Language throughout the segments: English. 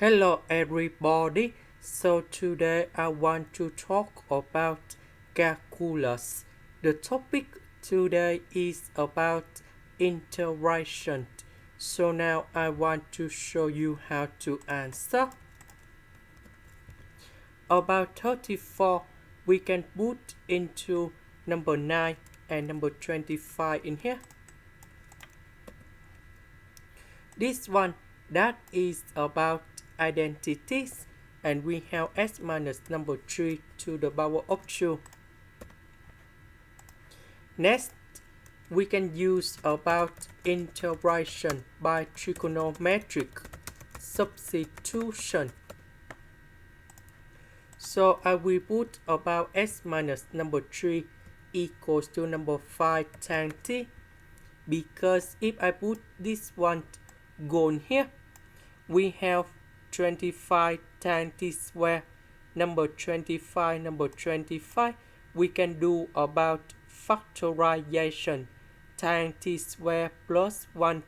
Hello everybody, so today I want to talk about calculus. The topic today is about integration. So now I want to show you how to answer. About 34 we can put into number 9 and number 25 in here. This one that is about identities, and we have s minus number 3 to the power of 2. Next, we can use about integration by trigonometric substitution. So I will put about s minus number 3 equals to number 5 tan t, because if I put this one gone here, we have 25 tan t square, number 25, we can do about factorization. Tan t square plus 1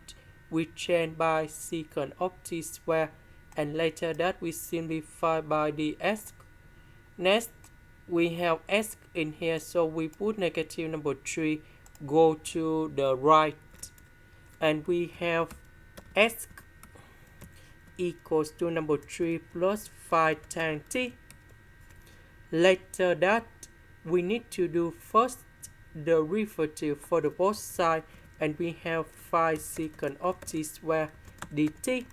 we change by secant of t square, and later that we simplify by ds. Next, we have s in here, so we put negative number 3 go to the right, and we have s equals to number 3 plus 5 tan t. Later that, we need to do first the derivative for the both sides, and we have 5 secant of t square dt.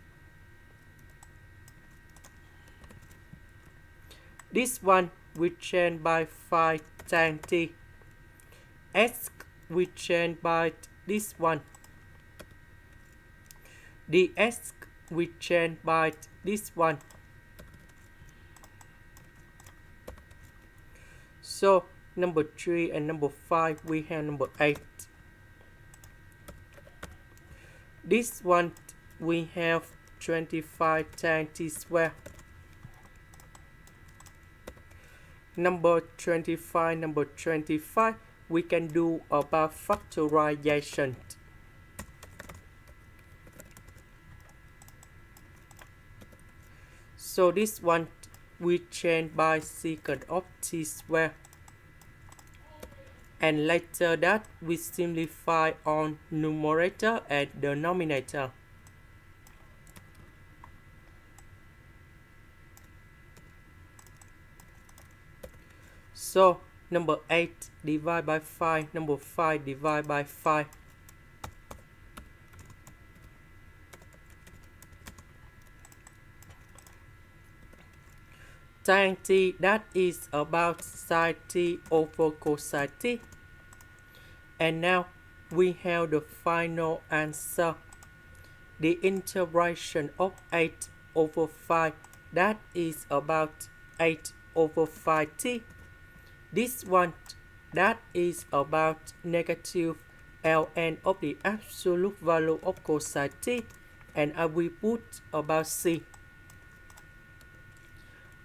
This one we change by 5 tan t. S we change by this one. ds we change by this one. So number 3 and number 5 we have number 8. This one we have 25 tan t square. Number 25 we can do about factorization. So this one we change by secant of t square, and later that we simplify on numerator and denominator. So number 8 divided by 5, number 5 divided by 5. Tan t that is about sin t over cosine t. And now we have the final answer. The integration of 8 over 5 that is about 8 over 5t. This one that is about negative ln of the absolute value of cosine t, and I will put about c.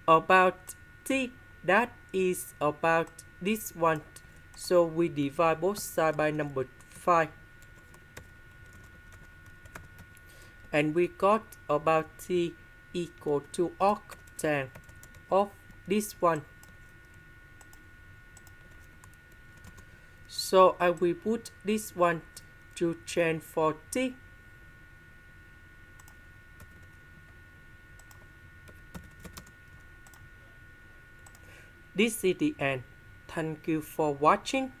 About t that is about this one, so we divide both sides by number 5, and we got about t equal to octane of this one. So I will put this one to change for t. This is the end. Thank you for watching.